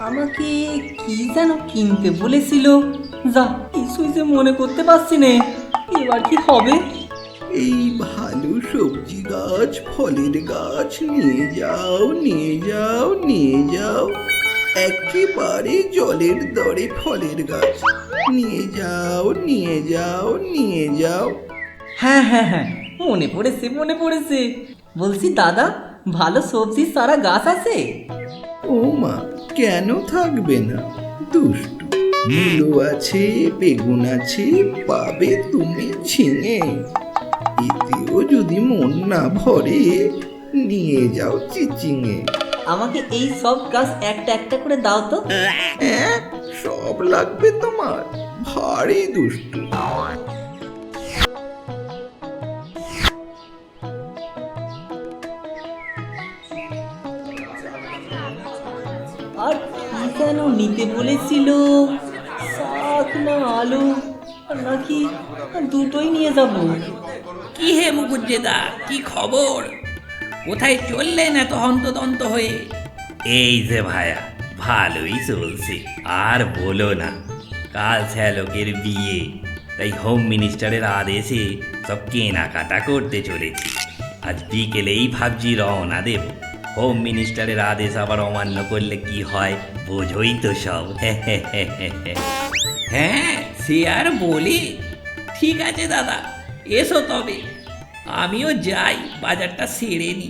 আমাকে কি যেন কিনতে বলেছিল, যা কিছুই যে মনে করতে পারছি না। এবার কি হবে? এই ভালো সবজি গাছ, ফলের গাছ নিয়ে যাও, নিয়ে যাও, নিয়ে যাও। একেবারে জলের দরে ফলের গাছ নিয়ে যাও, নিয়ে যাও, নিয়ে যাও। হ্যাঁ হ্যাঁ হ্যাঁ, মনে পড়েছে মনে পড়েছে। বলছি দাদা, ভালো সবজির সারা গাছ আছে? ও মা, কেন থাকবে না? দুষ্টু, মূলো আছে, বেগুন আছে, পাবে তুমি ছিঙে। এতেও যদি মন না ভরে, নিয়ে যাও চিচিঙে। আমাকে এই সব গাছ একটা একটা করে দাও তো। হ্যাঁ, সব লাগবে তোমার? ভারী দুষ্টু। আর কি যেন নিতে বলেছিল, শাক না আলু নাকি দুটোই নিয়ে যাব? কি হে মুকুজ্জেদা, কি খবর? কোথায় চললেন এত হন্তদন্ত হয়ে? এই যে ভায়া, ভালোই চলছে। আর বলো না, কাল শ্যালকের বিয়ে, তাই হোম মিনিস্টারের আদেশে সব কেনাকাটা করতে চলেছি। আজ বিকেলেই ভাবছি রওনা দেব। হোম মিনিস্টারের আদেশ আবার অমান্য করলে কি হয় বোঝই তো সব। হ্যাঁ, সে আর বলি। ঠিক আছে দাদা, এসো তবে। আমিও যাই, বাজারটা সেরে নি।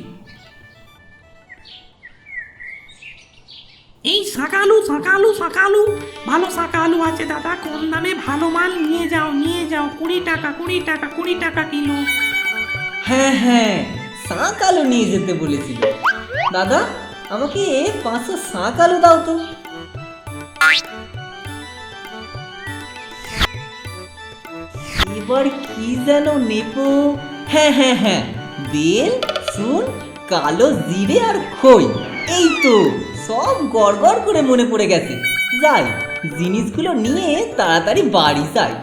এই শাকালু শাকালু শাকালু, ভালো শাকালু আছে দাদা, কম দামে ভালো মাল নিয়ে যাও, নিয়ে যাও। 20 টাকা 20 টাকা 20 টাকা কিলো। হ্যাঁ হ্যাঁ, শাক আলু নিয়ে যেতে বলেছিল। দাদা, আমাকে 500 শাক আলু দাও তো। এবার কি যেন নেব? হ্যাঁ হ্যাঁ হ্যাঁ, বেল, চুন, কালো জিরে আর খই। এই তো সব গড়গড় করে মনে পড়ে গেছে। যাই, জিনিসগুলো নিয়ে তাড়াতাড়ি বাড়ি যাই।